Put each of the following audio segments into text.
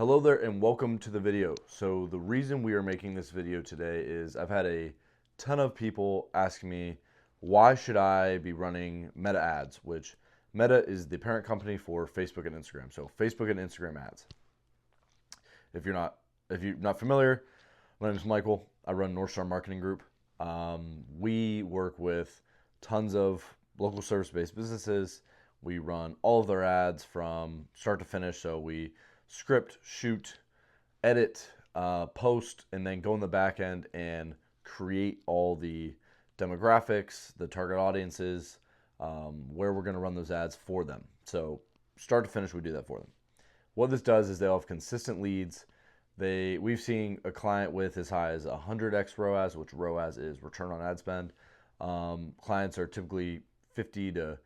Hello there and welcome to the video. So the reason we are making this video today is I've had a ton of people ask me, why should I be running Meta ads, which Meta is the parent company for Facebook and Instagram. So Facebook and Instagram ads. If you're not familiar, my name is Michael. I run North Star Marketing Group. We work with tons of local service-based businesses. We run all of their ads from start to finish. So we script, shoot, edit, post, and then go in the back end and create all the demographics, the target audiences, where we're going to run those ads for them. So start to finish, we do that for them. What this does is they'll have consistent leads. We've seen a client with as high as 100x ROAS, which ROAS is return on ad spend. Clients are typically 50 to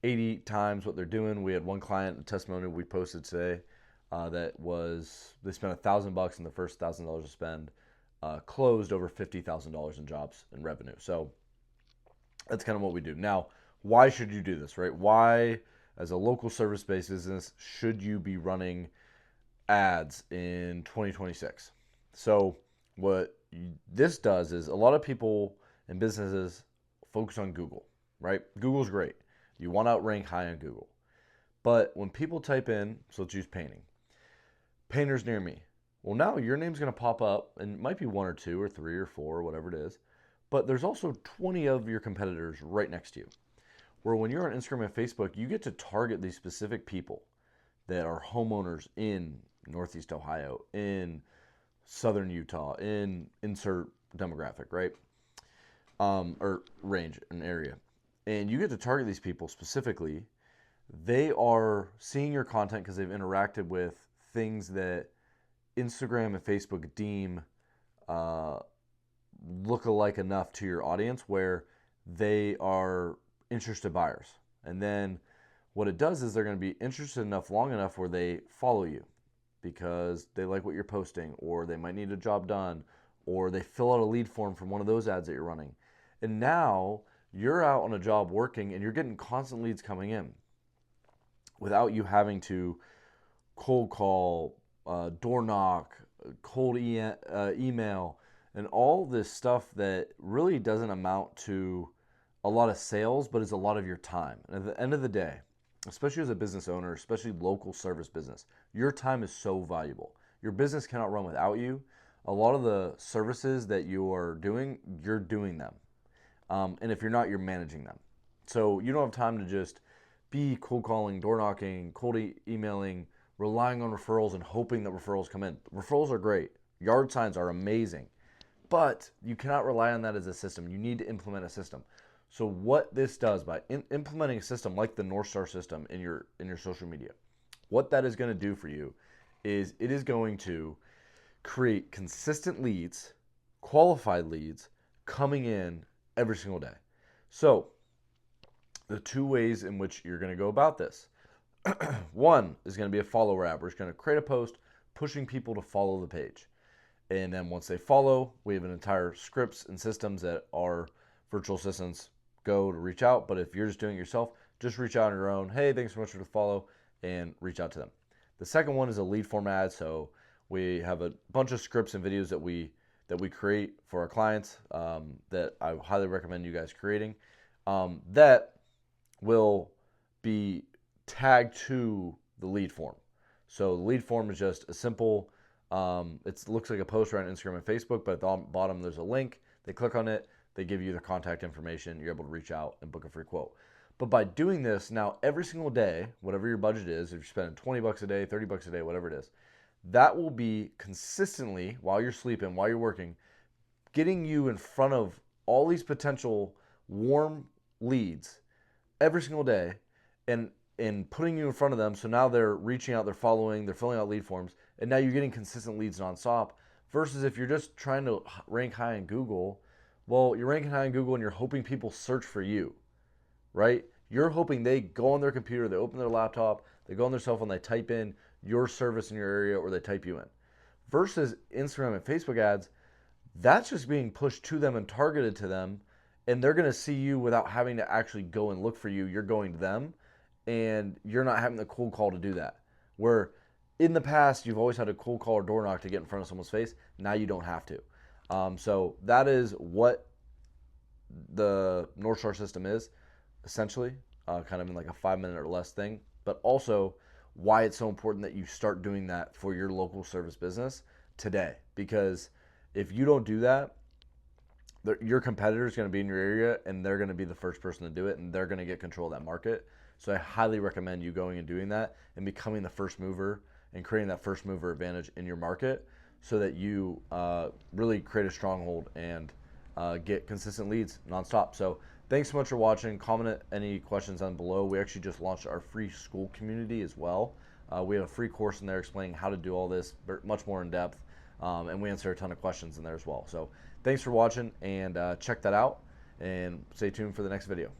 80 times what they're doing. We had one client, a testimonial we posted today, they spent $1,000 in the first $1,000 to spend, closed over $50,000 in jobs and revenue. So that's kind of what we do. Now, why should you do this, right? Why, as a local service-based business, should you be running ads in 2026? So what this does is a lot of people and businesses focus on Google, right? Google's great. You want to outrank high on Google. But when people type in, so let's use painting, painters near me. Well, now your name's going to pop up, and it might be one or two or three or four or whatever it is, but there's also 20 of your competitors right next to you. Where when you're on Instagram and Facebook, you get to target these specific people that are homeowners in Northeast Ohio, in Southern Utah, in insert demographic, right? Or range, an area. And you get to target these people specifically. They are seeing your content because they've interacted with things that Instagram and Facebook deem look-alike enough to your audience where they are interested buyers. And then what it does is they're going to be interested enough long enough where they follow you because they like what you're posting, or they might need a job done, or they fill out a lead form from one of those ads that you're running. And now you're out on a job working and you're getting constant leads coming in without you having to cold call, door knock, cold email, and all this stuff that really doesn't amount to a lot of sales, but is a lot of your time. And at the end of the day, especially as a business owner, especially local service business, your time is so valuable. Your business cannot run without you. A lot of the services that you are doing, you're doing them. And if you're not, you're managing them. So you don't have time to just be cold calling, door knocking, cold emailing, relying on referrals and hoping that referrals come in. Referrals are great. Yard signs are amazing. But you cannot rely on that as a system. You need to implement a system. So what this does by implementing a system like the North Star system in your social media, what that is going to do for you is it is going to create consistent leads, qualified leads coming in every single day. So the two ways in which you're going to go about this. One is going to be a follower ad. We're just going to create a post pushing people to follow the page. And then once they follow, we have an entire scripts and systems that our virtual assistants go to reach out. But if you're just doing it yourself, just reach out on your own. Hey, thanks so much for the follow, and reach out to them. The second one is a lead form ad. So we have a bunch of scripts and videos that we create for our clients that I highly recommend you guys creating that will be tagged to the lead form. So the lead form is just a simple, it looks like a post right on Instagram and Facebook, but at the bottom there's a link. They click on it, they give you their contact information, you're able to reach out and book a free quote. But by doing this, now every single day, whatever your budget is, if you're spending 20 bucks a day, 30 bucks a day, whatever it is, that will be consistently, while you're sleeping, while you're working, getting you in front of all these potential warm leads every single day and putting you in front of them. So now they're reaching out, they're following, they're filling out lead forms, and now you're getting consistent leads nonstop. Versus if you're just trying to rank high in Google, well, you're ranking high in Google and you're hoping people search for you, right? You're hoping they go on their computer, they open their laptop, they go on their cell phone, they type in your service in your area, or they type you in. Versus Instagram and Facebook ads, that's just being pushed to them and targeted to them, and they're going to see you without having to actually go and look for you. You're going to them, and you're not having the cold call to do that. Where in the past, you've always had a cold call or door knock to get in front of someone's face. Now you don't have to. So that is what the North Star system is, essentially, kind of in like a 5 minute or less thing, but also why it's so important that you start doing that for your local service business today. Because if you don't do that, your competitor is going to be in your area and they're going to be the first person to do it and they're going to get control of that market. So I highly recommend you going and doing that and becoming the first mover and creating that first mover advantage in your market so that you really create a stronghold and get consistent leads nonstop. So thanks so much for watching. Comment any questions on below. We actually just launched our free Skool community as well. We have a free course in there explaining how to do all this much more in depth, and we answer a ton of questions in there as well. So thanks for watching, and check that out, and stay tuned for the next video.